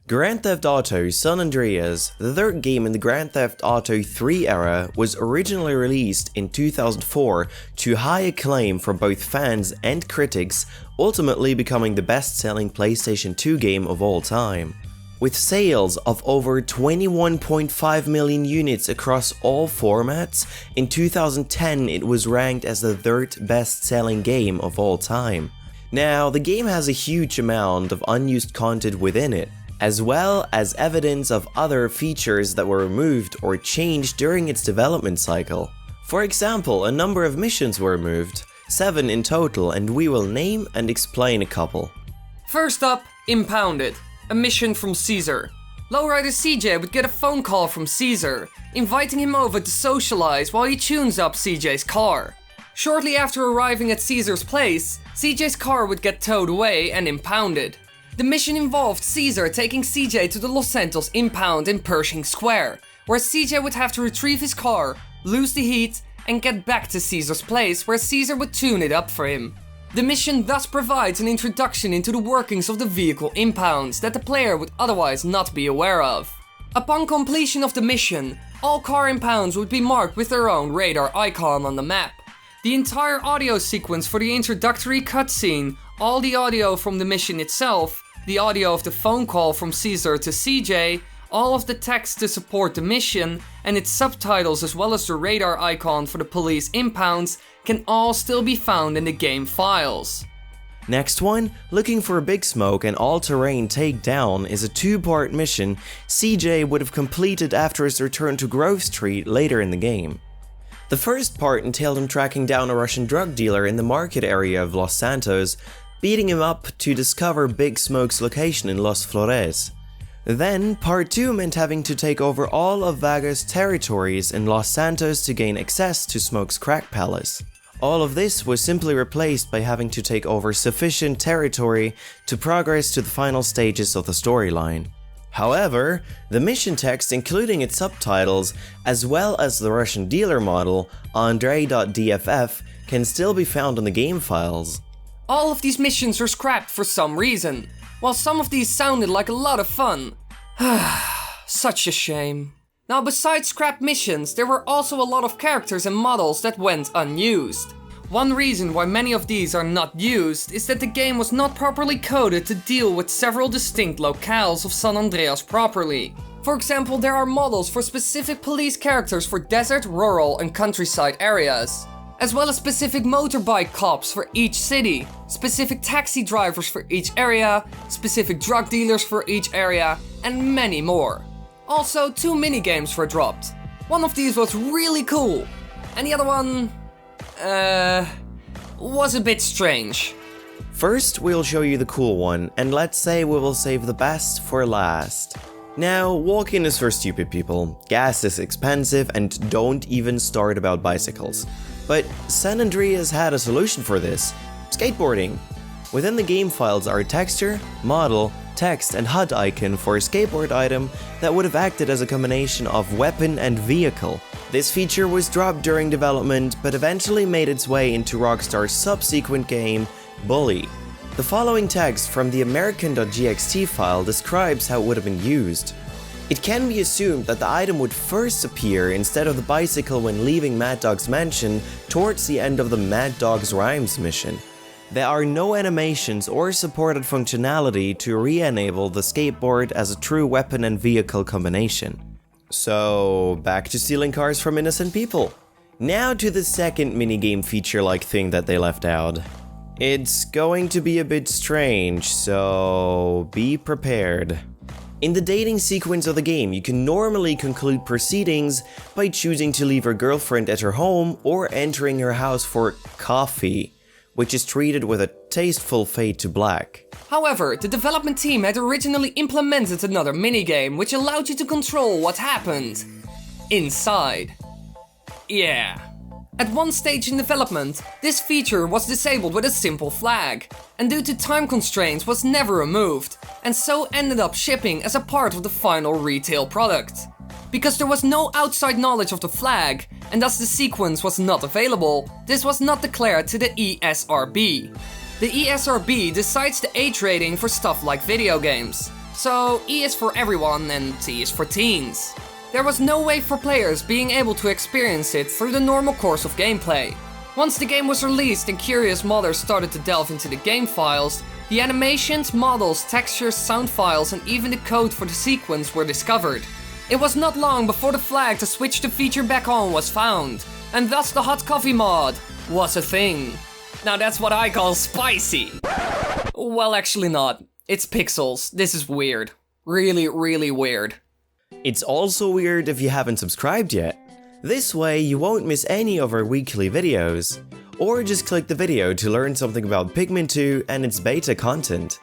Grand Theft Auto San Andreas, the third game in the Grand Theft Auto 3 era, was originally released in 2004 to high acclaim from both fans and critics, ultimately becoming the best-selling PlayStation 2 game of all time. With sales of over 21.5 million units across all formats, in 2010 it was ranked as the third best-selling game of all time. Now, the game has a huge amount of unused content within it, as well as evidence of other features that were removed or changed during its development cycle. For example, a number of missions were removed, 7 in total, and we will name and explain a couple. First up, Impounded, a mission from Caesar. Lowrider CJ would get a phone call from Caesar, inviting him over to socialize while he tunes up CJ's car. Shortly after arriving at Caesar's place, CJ's car would get towed away and impounded. The mission involved Caesar taking CJ to the Los Santos impound in Pershing Square, where CJ would have to retrieve his car, lose the heat, and get back to Caesar's place where Caesar would tune it up for him. The mission thus provides an introduction into the workings of the vehicle impounds that the player would otherwise not be aware of. Upon completion of the mission, all car impounds would be marked with their own radar icon on the map. The entire audio sequence for the introductory cutscene, all the audio from the mission itself, the audio of the phone call from Caesar to CJ, all of the text to support the mission, and its subtitles as well as the radar icon for the police impounds can all still be found in the game files. Next one, looking for Big Smoke and all-terrain takedown, is a 2-part mission CJ would have completed after his return to Grove Street later in the game. The first part entailed him tracking down a Russian drug dealer in the market area of Los Santos, beating him up to discover Big Smoke's location in Los Flores. Then, part 2 meant having to take over all of Vaga's territories in Los Santos to gain access to Smoke's crack palace. All of this was simply replaced by having to take over sufficient territory to progress to the final stages of the storyline. However, the mission text, including its subtitles, as well as the Russian dealer model, Andre.dff, can still be found in the game files. All of these missions are scrapped for some reason, while some of these sounded like a lot of fun. Such a shame. Now, besides scrapped missions, there were also a lot of characters and models that went unused. One reason why many of these are not used is that the game was not properly coded to deal with several distinct locales of San Andreas properly. For example, there are models for specific police characters for desert, rural, and countryside areas, as well as specific motorbike cops for each city, specific taxi drivers for each area, specific drug dealers for each area, and many more. Also, 2 minigames were dropped. One of these was really cool, and the other one, was a bit strange. First, we'll show you the cool one, and let's say we will save the best for last. Now, walking is for stupid people, gas is expensive, and don't even start about bicycles. But San Andreas had a solution for this: skateboarding. Within the game files are a texture, model, text, and HUD icon for a skateboard item that would have acted as a combination of weapon and vehicle. This feature was dropped during development, but eventually made its way into Rockstar's subsequent game, Bully. The following text from the American.gxt file describes how it would have been used. It can be assumed that the item would first appear instead of the bicycle when leaving Mad Dog's mansion towards the end of the Mad Dog's Rhymes mission. There are no animations or supported functionality to re-enable the skateboard as a true weapon and vehicle combination. So, back to stealing cars from innocent people. Now to the second minigame feature-like thing that they left out. It's going to be a bit strange, so be prepared. In the dating sequence of the game, you can normally conclude proceedings by choosing to leave your girlfriend at her home or entering her house for coffee, which is treated with a tasteful fade to black. However, the development team had originally implemented another minigame which allowed you to control what happened inside. Yeah. At one stage in development, this feature was disabled with a simple flag, and due to time constraints was never removed, and so ended up shipping as a part of the final retail product. Because there was no outside knowledge of the flag, and thus the sequence was not available, this was not declared to the ESRB. The ESRB decides the age rating for stuff like video games. So E is for everyone and T is for teens. There was no way for players being able to experience it through the normal course of gameplay. Once the game was released and curious modders started to delve into the game files, the animations, models, textures, sound files and even the code for the sequence were discovered. It was not long before the flag to switch the feature back on was found, and thus the hot coffee mod was a thing. Now that's what I call spicy. Well, actually not. It's pixels. This is weird. Really, really weird. It's also weird if you haven't subscribed yet. This way you won't miss any of our weekly videos. Or just click the video to learn something about Pikmin 2 and its beta content.